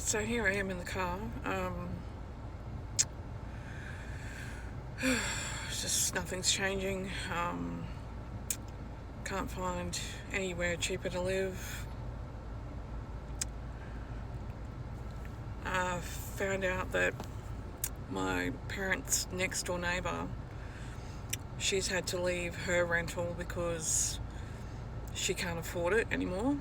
So here I am in the car. Just nothing's changing. Can't find anywhere cheaper to live. Found out that my parents' next door neighbour, she's had to leave her rental because she can't afford it anymore.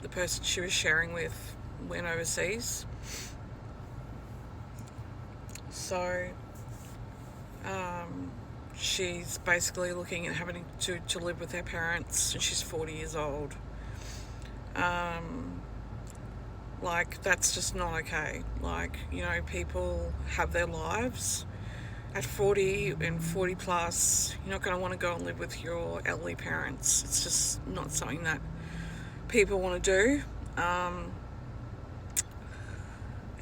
The person she was sharing with went overseas. So she's basically looking at having to live with her parents, and she's 40 years old. That's just not okay. People have their lives. At 40 and 40 plus, you're not going to want to go and live with your elderly parents. It's just not something that people want to do.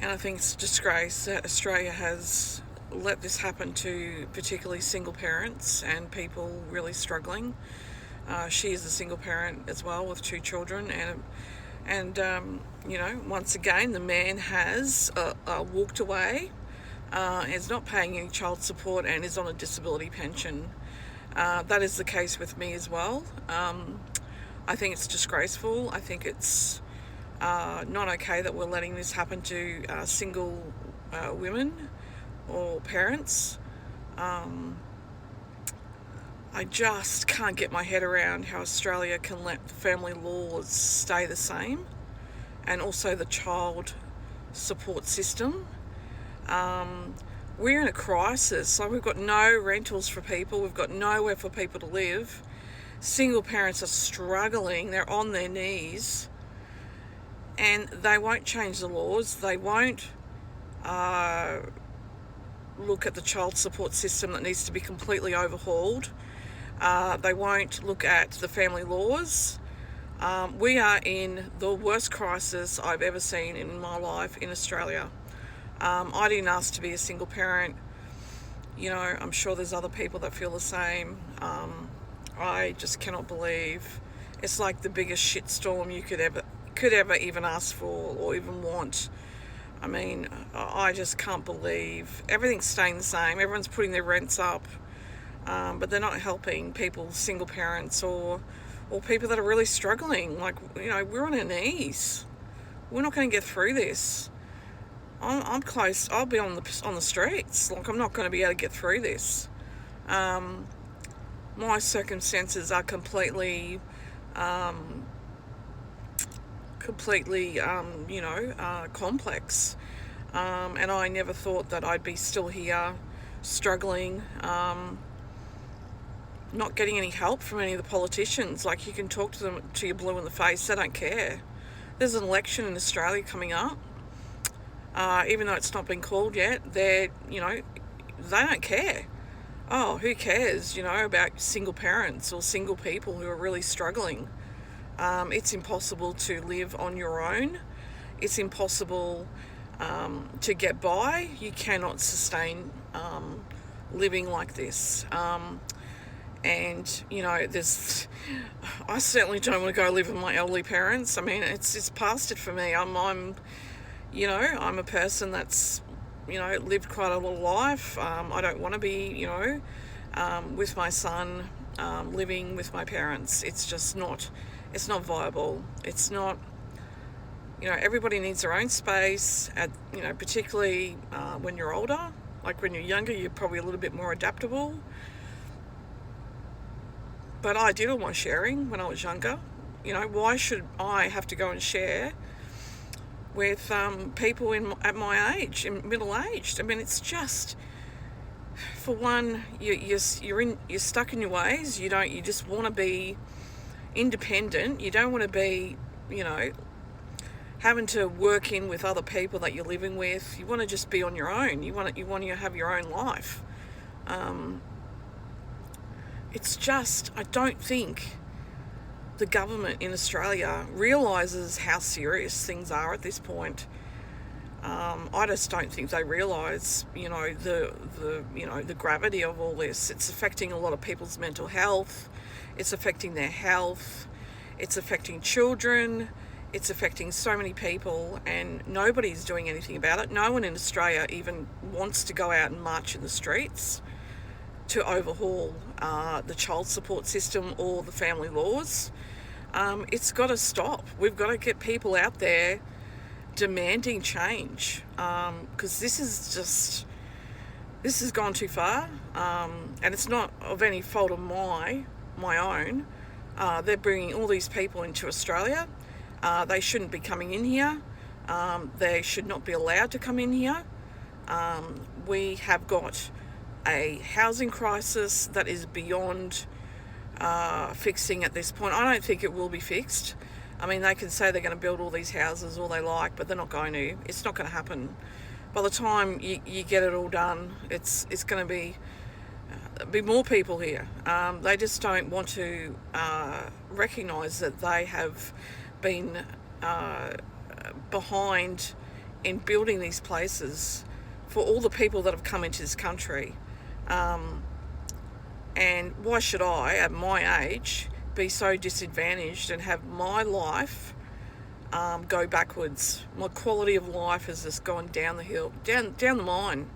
And I think it's a disgrace that Australia has let this happen to particularly single parents and people really struggling. She is a single parent as well with 2 children, and once again, the man has walked away, is not paying any child support, and is on a disability pension. That is the case with me as well. I think it's disgraceful. I think it's not okay that we're letting this happen to single women or parents. I just can't get my head around how Australia can let the family laws stay the same, and also the child support system. We're in a crisis. So we've got no rentals for people. We've got nowhere for people to live. Single parents are struggling. They're on their knees. And they won't change the laws. They won't look at the child support system that needs to be completely overhauled. They won't look at the family laws. We are in the worst crisis I've ever seen in my life in Australia. I didn't ask to be a single parent. I'm sure there's other people that feel the same. I just cannot believe it's like the biggest shitstorm you could ever even ask for or even want. I mean, I just can't believe everything's staying the same. Everyone's putting their rents up, but they're not helping people, single parents or people that are really struggling. We're on our knees. We're not going to get through this. I'm close. I'll be on the streets. I'm not going to be able to get through this. My circumstances are completely complex. And I never thought that I'd be still here, struggling, not getting any help from any of the politicians. You can talk to them till you're blue in the face. They don't care. There's an election in Australia coming up. Even though it's not been called yet, they don't care. Oh, who cares, about single parents or single people who are really struggling? It's impossible to live on your own. It's impossible to get by. You cannot sustain living like this. I certainly don't want to go live with my elderly parents. I mean, it's past it for me. I'm a person that's, lived quite a lot of life. I don't want to be, with my son, living with my parents. It's just not, it's not viable. It's not, everybody needs their own space, particularly when you're older. When you're younger, you're probably a little bit more adaptable. But I did all my sharing when I was younger. Why should I have to go and share with people at my age, middle-aged? I mean, it's just, for one, you're stuck in your ways. You just want to be independent. You don't want to be, having to work in with other people that you're living with. You want to just be on your own. You want to have your own life. It's just, I don't think the government in Australia realises how serious things are at this point. I just don't think they realise, the gravity of all this. It's affecting a lot of people's mental health. It's affecting their health. It's affecting children. It's affecting so many people and nobody's doing anything about it. No one in Australia even wants to go out and march in the streets to overhaul the child support system or the family laws. It's got to stop. We've got to get people out there demanding change, because this has gone too far, and it's not of any fault of my own. They're bringing all these people into Australia. They shouldn't be coming in here. They should not be allowed to come in here. We have got a housing crisis that is beyond fixing at this point. I don't think it will be fixed. I mean, they can say they're going to build all these houses all they like, but they're not going to. It's not going to happen. By the time you get it all done, it's going to be more people here. They just don't want to recognise that they have been behind in building these places for all the people that have come into this country. And why should I, at my age, be so disadvantaged and have my life go backwards? My quality of life has just gone down the hill, down the mine.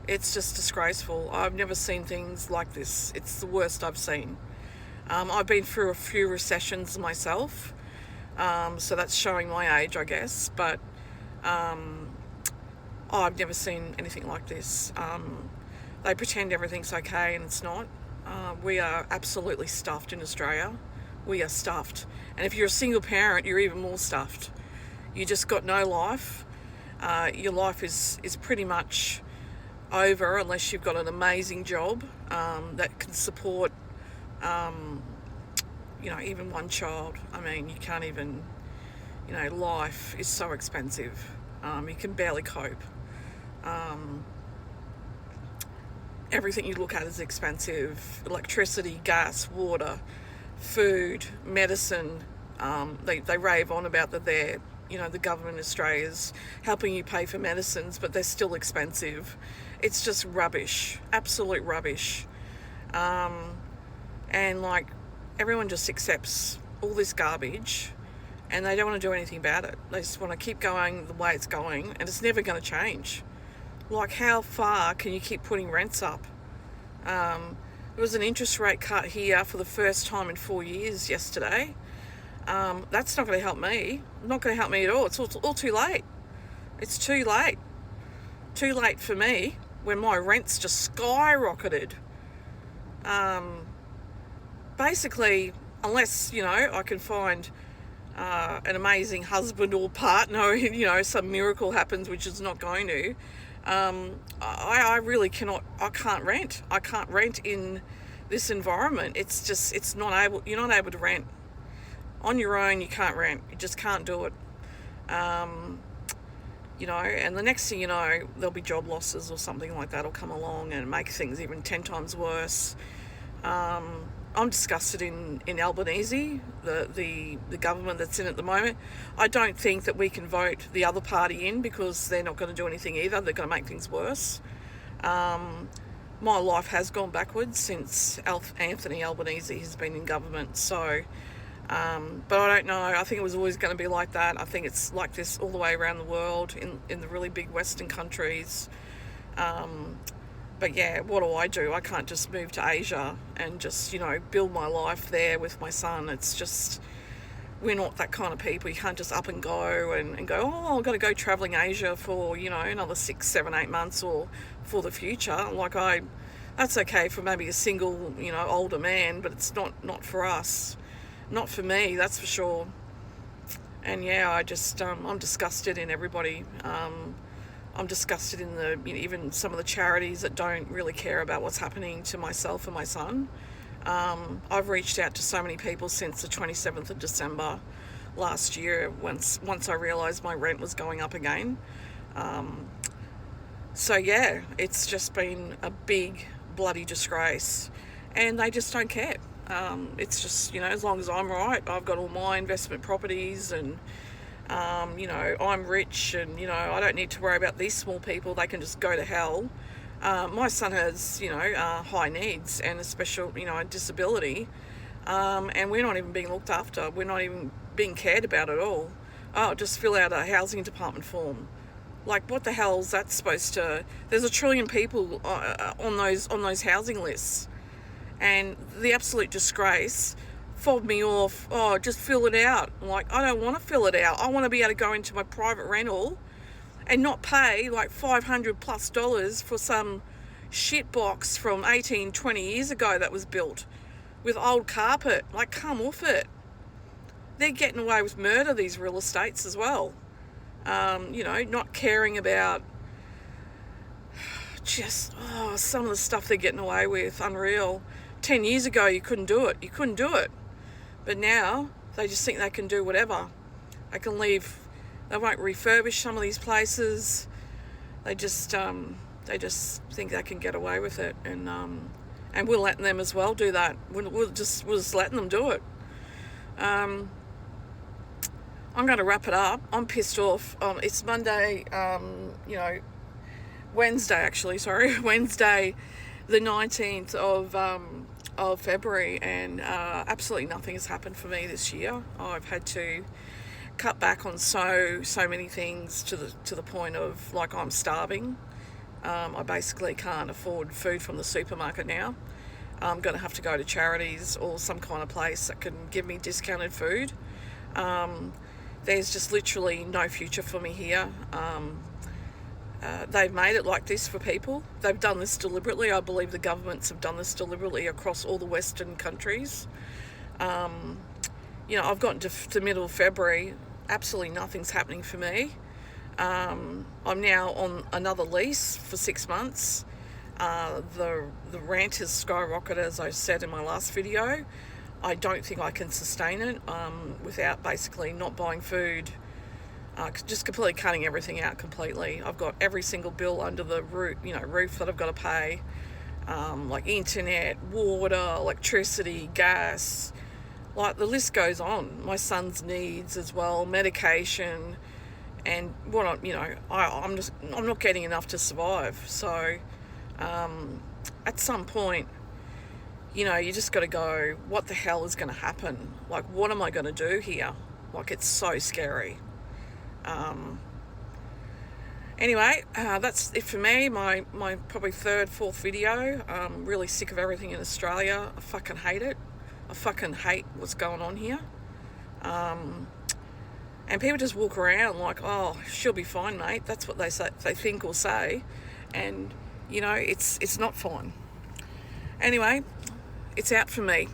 It's just disgraceful. I've never seen things like this. It's the worst I've seen. I've been through a few recessions myself, so that's showing my age, I guess, but I've never seen anything like this. They pretend everything's okay and it's not. We are absolutely stuffed in Australia. We are stuffed. And if you're a single parent, you're even more stuffed. You just got no life. Your life is pretty much over unless you've got an amazing job that can support, even one child. I mean, you can't even, life is so expensive. You can barely cope. Everything you look at is expensive. Electricity, gas, water, food, medicine. They rave on about that the government in Australia is helping you pay for medicines, but they're still expensive. It's just rubbish, absolute rubbish. And everyone just accepts all this garbage and they don't want to do anything about it. They just want to keep going the way it's going, and it's never going to change. How far can you keep putting rents up? There was an interest rate cut here for the first time in 4 years yesterday. That's not going to help me. Not going to help me at all. It's all too late. It's too late. Too late for me when my rent's just skyrocketed. Basically, unless, I can find an amazing husband or partner, some miracle happens, which is not going to. I really cannot. I can't rent. I can't rent in this environment. You're not able to rent on your own. You can't rent. You just can't do it. And the next thing you know, there'll be job losses or something like that will come along and make things even 10 times worse. I'm disgusted in Albanese, the government that's in at the moment. I don't think that we can vote the other party in because they're not going to do anything either. They're going to make things worse. My life has gone backwards since Anthony Albanese has been in government. So, but I don't know. I think it was always going to be like that. I think it's like this all the way around the world in the really big Western countries. But yeah, what do? I can't just move to Asia and just, build my life there with my son. It's just, we're not that kind of people. You can't just up and go and go, I've got to go travelling Asia for, another 6, 7, 8 months or for the future. That's okay for maybe a single, older man, but it's not for us. Not for me, that's for sure. And yeah, I'm disgusted in everybody. I'm disgusted in even some of the charities that don't really care about what's happening to myself and my son. I've reached out to so many people since the 27th of December last year once I realised my rent was going up again. So yeah, it's just been a big bloody disgrace and they just don't care. It's just, as long as I'm right, I've got all my investment properties and I'm rich and, I don't need to worry about these small people. They can just go to hell. My son has, high needs and a special, a disability. And we're not even being looked after. We're not even being cared about at all. oh, just fill out a housing department form. Like, what the hell's that supposed to? There's a trillion people on those housing lists, and the absolute disgrace fobbed me off. Oh, just fill it out. I'm like, I don't want to fill it out. I want to be able to go into my private rental and not pay like $500+ for some shit box from 18, 20 years ago that was built with old carpet. Like, come off it. They're getting away with murder, these real estates as well. Not caring about just some of the stuff they're getting away with. Unreal. 10 years ago, you couldn't do it. But now they just think they can do whatever. They can leave. They won't refurbish some of these places. They just think they can get away with it, and we're letting them as well do that. We're just letting them do it. I'm going to wrap it up. I'm pissed off. It's Monday. Wednesday actually. Sorry, Wednesday, the 19th of February, and absolutely nothing has happened for me this year. I've had to cut back on so many things to the point of, like, I'm starving. I basically can't afford food from the supermarket now. I'm going to have to go to charities or some kind of place that can give me discounted food. There's just literally no future for me here. They've made it like this for people. They've done this deliberately. I believe the governments have done this deliberately across all the Western countries. I've gotten to middle of February. Absolutely nothing's happening for me. I'm now on another lease for 6 months. The rent has skyrocketed, as I said in my last video. I don't think I can sustain it without basically not buying food, just completely cutting everything out completely. I've got every single bill under the roof that I've got to pay, like internet, water, electricity, gas. Like, the list goes on. My son's needs as well, medication, and I'm not getting enough to survive. So at some point, you just got to go, what the hell is going to happen? Like, what am I going to do here? Like, it's so scary. Anyway, that's it for me. My probably third, fourth video. I'm really sick of everything in Australia. I fucking hate it. I fucking hate what's going on here. And people just walk around like, oh, she'll be fine, mate. That's what they say, they think or say. And, it's not fine. Anyway, it's out for me.